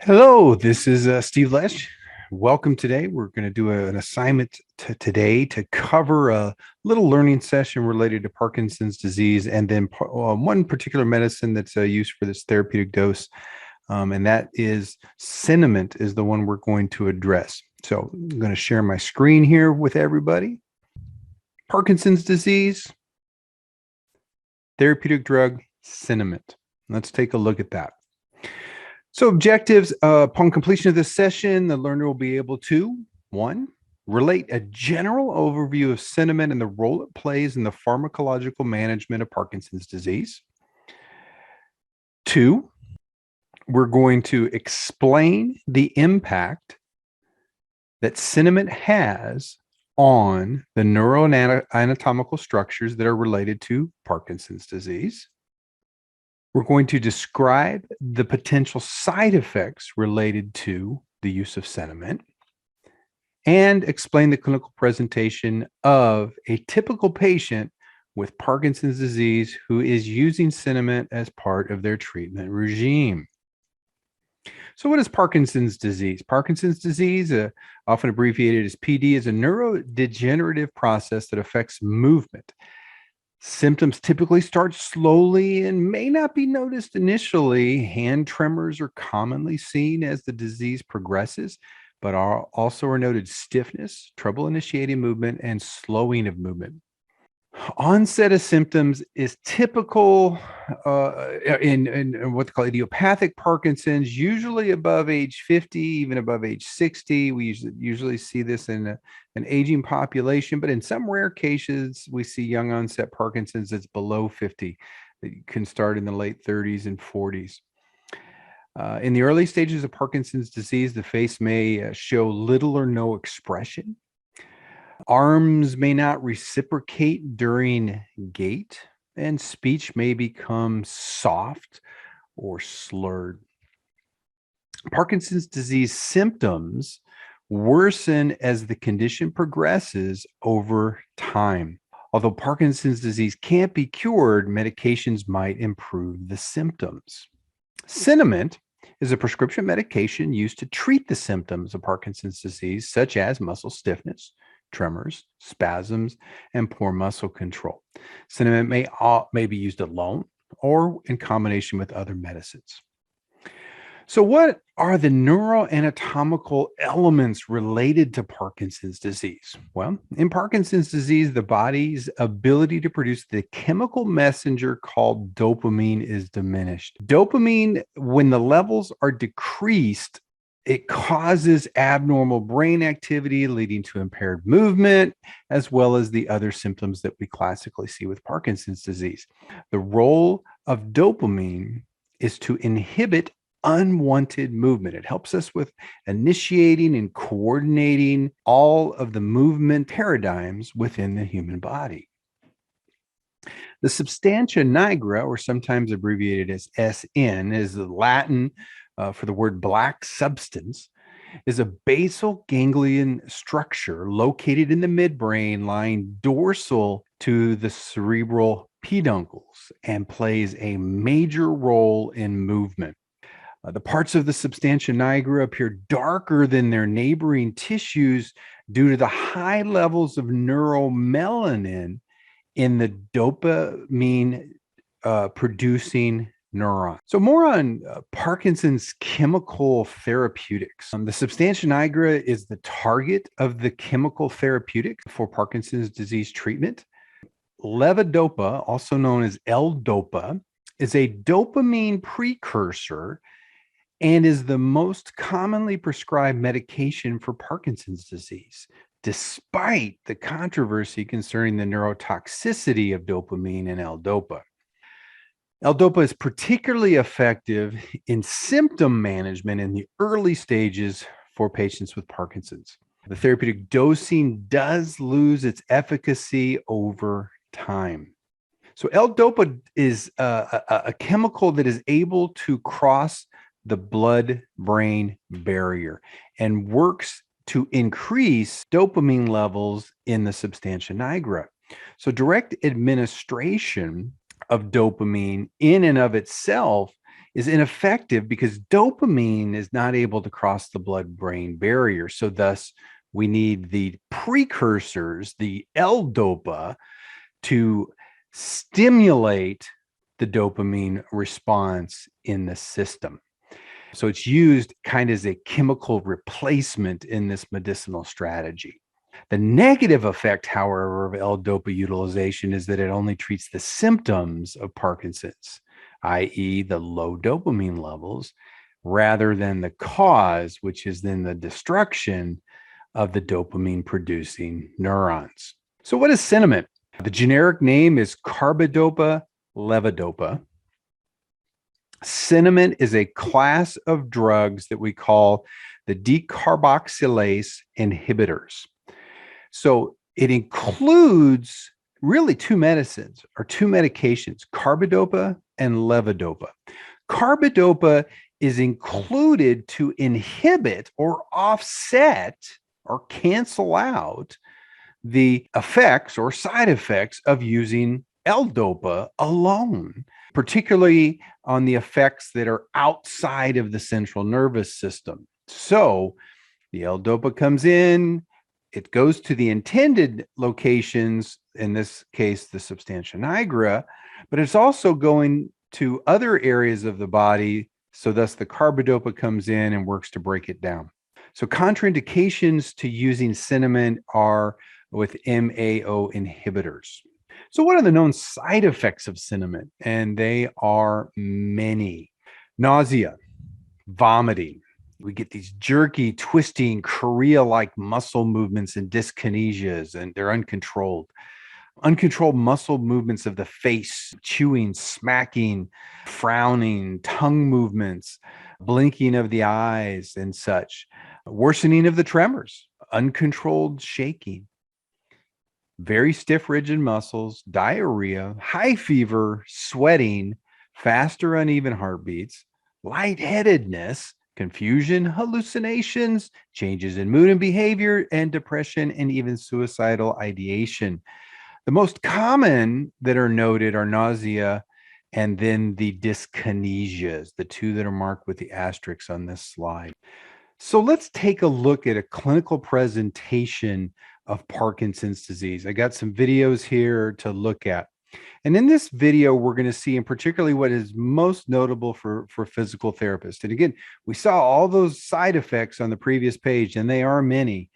Hello, this is Steve Lesh. Welcome today. We're going to do an assignment today to cover a little learning session related to Parkinson's disease and then one particular medicine that's used for this therapeutic dose. And that is Cinnamon is the one we're going to address. So I'm going to share my screen here with everybody. Parkinson's disease, therapeutic drug, Cinnamon. Let's take a look at that. So objectives, upon completion of this session, the learner will be able to, one, relate a general overview of Cinnamon and the role it plays in the pharmacological management of Parkinson's disease. Two, we're going to explain the impact that Cinnamon has on the neuroanatomical structures that are related to Parkinson's disease. We're going to describe the potential side effects related to the use of Cinnamon and explain the clinical presentation of a typical patient with Parkinson's disease who is using Cinnamon as part of their treatment regime. So what is Parkinson's disease? Parkinson's disease, often abbreviated as PD, is a neurodegenerative process that affects movement. Symptoms typically start slowly and may not be noticed initially. Hand tremors are commonly seen as the disease progresses, but also are noted stiffness, trouble initiating movement, and slowing of movement. Onset of symptoms is typical in what they call idiopathic Parkinson's, usually above age 50, even above age 60. We usually see this in an aging population, but in some rare cases, we see young onset Parkinson's that's below 50. That can start in the late 30s and 40s. In the early stages of Parkinson's disease, the face may show little or no expression. Arms may not reciprocate during gait, and speech may become soft or slurred. Parkinson's disease symptoms worsen as the condition progresses over time. Although Parkinson's disease can't be cured, medications might improve the symptoms. Cinnamon is a prescription medication used to treat the symptoms of Parkinson's disease, such as muscle stiffness, tremors, spasms, and poor muscle control. Cinnamon may be used alone or in combination with other medicines. So what are the neuroanatomical elements related to Parkinson's disease? Well, in Parkinson's disease, the body's ability to produce the chemical messenger called dopamine is diminished. Dopamine, when the levels are decreased, it causes abnormal brain activity, leading to impaired movement, as well as the other symptoms that we classically see with Parkinson's disease. The role of dopamine is to inhibit unwanted movement. It helps us with initiating and coordinating all of the movement paradigms within the human body. The substantia nigra, or sometimes abbreviated as SN, is the Latin for the word black substance, is a basal ganglion structure located in the midbrain, lying dorsal to the cerebral peduncles and plays a major role in movement. The parts of the substantia nigra appear darker than their neighboring tissues due to the high levels of neuromelanin in the dopamine producing neuron. So more on Parkinson's chemical therapeutics. The substantia nigra is the target of the chemical therapeutic for Parkinson's disease treatment. Levodopa, also known as L-Dopa, is a dopamine precursor and is the most commonly prescribed medication for Parkinson's disease, despite the controversy concerning the neurotoxicity of dopamine and L-Dopa. L-Dopa is particularly effective in symptom management in the early stages for patients with Parkinson's. The therapeutic dosing does lose its efficacy over time. So L-Dopa is a chemical that is able to cross the blood-brain barrier and works to increase dopamine levels in the substantia nigra. So direct administration of dopamine in and of itself is ineffective because dopamine is not able to cross the blood-brain barrier. So thus, we need the precursors, the L-DOPA, to stimulate the dopamine response in the system. So it's used kind of as a chemical replacement in this medicinal strategy. The negative effect, however, of L-DOPA utilization is that it only treats the symptoms of Parkinson's, i.e., the low dopamine levels, rather than the cause, which is then the destruction of the dopamine producing neurons. So, what is cinnamon? The generic name is carbidopa levodopa. Cinnamon is a class of drugs that we call the decarboxylase inhibitors. So it includes really two medicines or two medications, carbidopa and levodopa. Carbidopa is included to inhibit or offset or cancel out the effects or side effects of using L-DOPA alone, particularly on the effects that are outside of the central nervous system. So the L-DOPA comes in, it goes to the intended locations, in this case, the substantia nigra, but it's also going to other areas of the body. So thus the carbidopa comes in and works to break it down. So contraindications to using cinnamon are with MAO inhibitors. So what are the known side effects of cinnamon? And they are many. Nausea, vomiting. We get these jerky, twisting, chorea-like muscle movements and dyskinesias, and they're uncontrolled. Uncontrolled muscle movements of the face, chewing, smacking, frowning, tongue movements, blinking of the eyes, and such. Worsening of the tremors, uncontrolled shaking, very stiff, rigid muscles, diarrhea, high fever, sweating, fast or uneven heartbeats, lightheadedness, confusion, hallucinations, changes in mood and behavior, and depression, and even suicidal ideation. The most common that are noted are nausea and then the dyskinesias, the two that are marked with the asterisks on this slide. So let's take a look at a clinical presentation of Parkinson's disease. I got some videos here to look at. And in this video, we're going to see, and particularly what is most notable for physical therapists. And again, we saw all those side effects on the previous page, and they are many.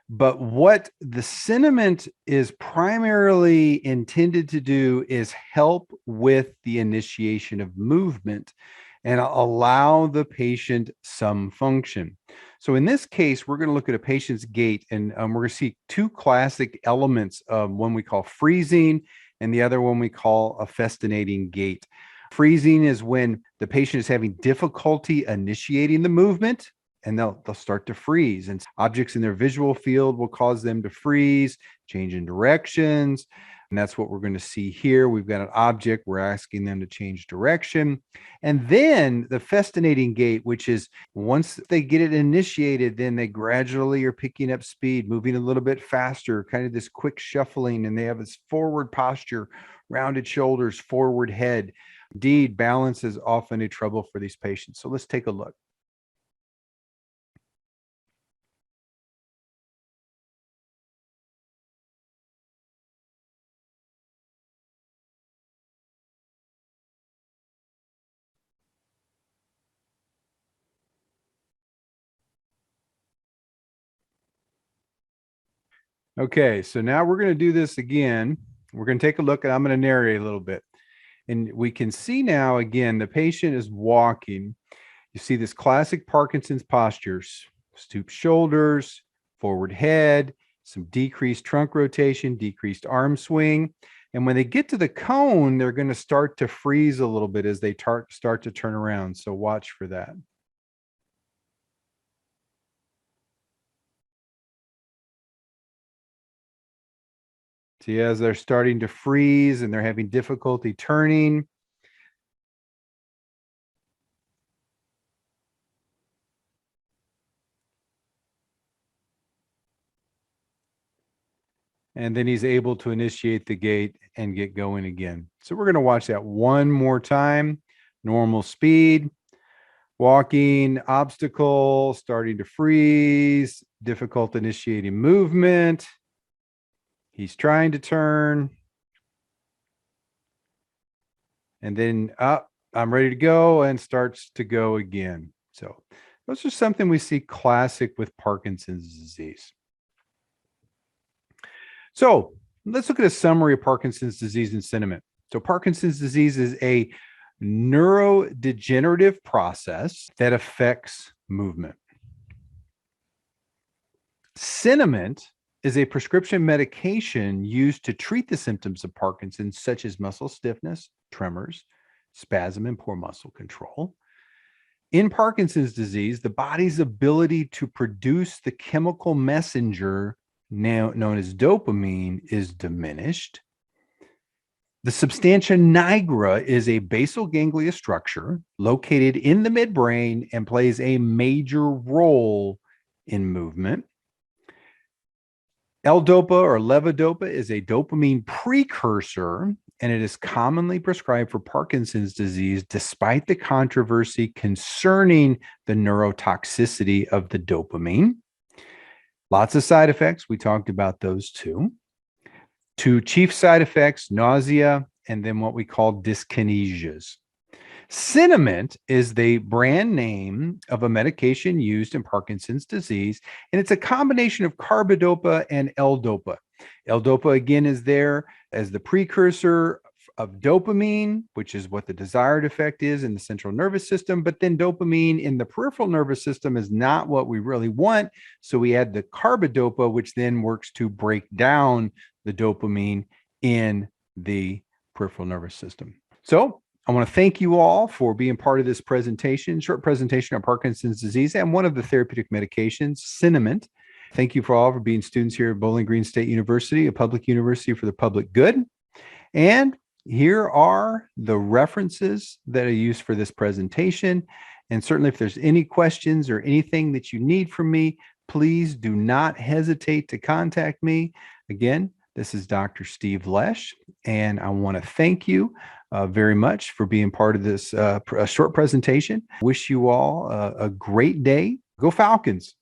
But what the cinnamon is primarily intended to do is help with the initiation of movement and allow the patient some function. So in this case, we're going to look at a patient's gait, and we're going to see two classic elements of one we call freezing and the other one we call a festinating gait. Freezing is when the patient is having difficulty initiating the movement, and they'll start to freeze, and objects in their visual field will cause them to freeze, change in directions. And that's what we're going to see here. We've got an object, we're asking them to change direction. And then the festinating gait, which is once they get it initiated, then they gradually are picking up speed, moving a little bit faster, kind of this quick shuffling, and they have this forward posture, rounded shoulders, forward head. Indeed, balance is often a trouble for these patients. So let's take a look. Okay, so now we're going to do this again. We're going to take a look, and I'm going to narrate a little bit. And we can see now, again, the patient is walking. You see this classic Parkinson's postures, stooped shoulders, forward head, some decreased trunk rotation, decreased arm swing. And when they get to the cone, they're going to start to freeze a little bit as they start to turn around. So watch for that. See, as they're starting to freeze and they're having difficulty turning. And then he's able to initiate the gate and get going again. So we're going to watch that one more time. normal speed, walking, obstacle, starting to freeze, difficult initiating movement. He's trying to turn. And then up, I'm ready to go, and starts to go again. So those are something we see classic with Parkinson's disease. So let's look at a summary of Parkinson's disease and sentiment. So Parkinson's disease is a neurodegenerative process that affects movement. Sentiment is a prescription medication used to treat the symptoms of Parkinson's, such as muscle stiffness, tremors, spasm, and poor muscle control. In Parkinson's disease, the body's ability to produce the chemical messenger now known as dopamine is diminished. The substantia nigra is a basal ganglia structure located in the midbrain and plays a major role in movement. L-DOPA or levodopa is a dopamine precursor, and it is commonly prescribed for Parkinson's disease despite the controversy concerning the neurotoxicity of the dopamine. Lots of side effects. We talked about those too. Two chief side effects, nausea, and then what we call dyskinesias. Cinnamon is the brand name of a medication used in Parkinson's disease, and it's a combination of carbidopa and L-DOPA. L-DOPA, again, is there as the precursor of dopamine, which is what the desired effect is in the central nervous system, but then dopamine in the peripheral nervous system is not what we really want. So we add the carbidopa, which then works to break down the dopamine in the peripheral nervous system. So I want to thank you all for being part of this presentation, short presentation on Parkinson's disease and one of the therapeutic medications, cinnamon. Thank you for all for being students here at Bowling Green State University, a public university for the public good. And here are the references that I used for this presentation. And certainly if there's any questions or anything that you need from me, please do not hesitate to contact me. Again, this is Dr. Steve LESH, and I want to thank you very much for being part of this short presentation. Wish you all a great day. Go Falcons.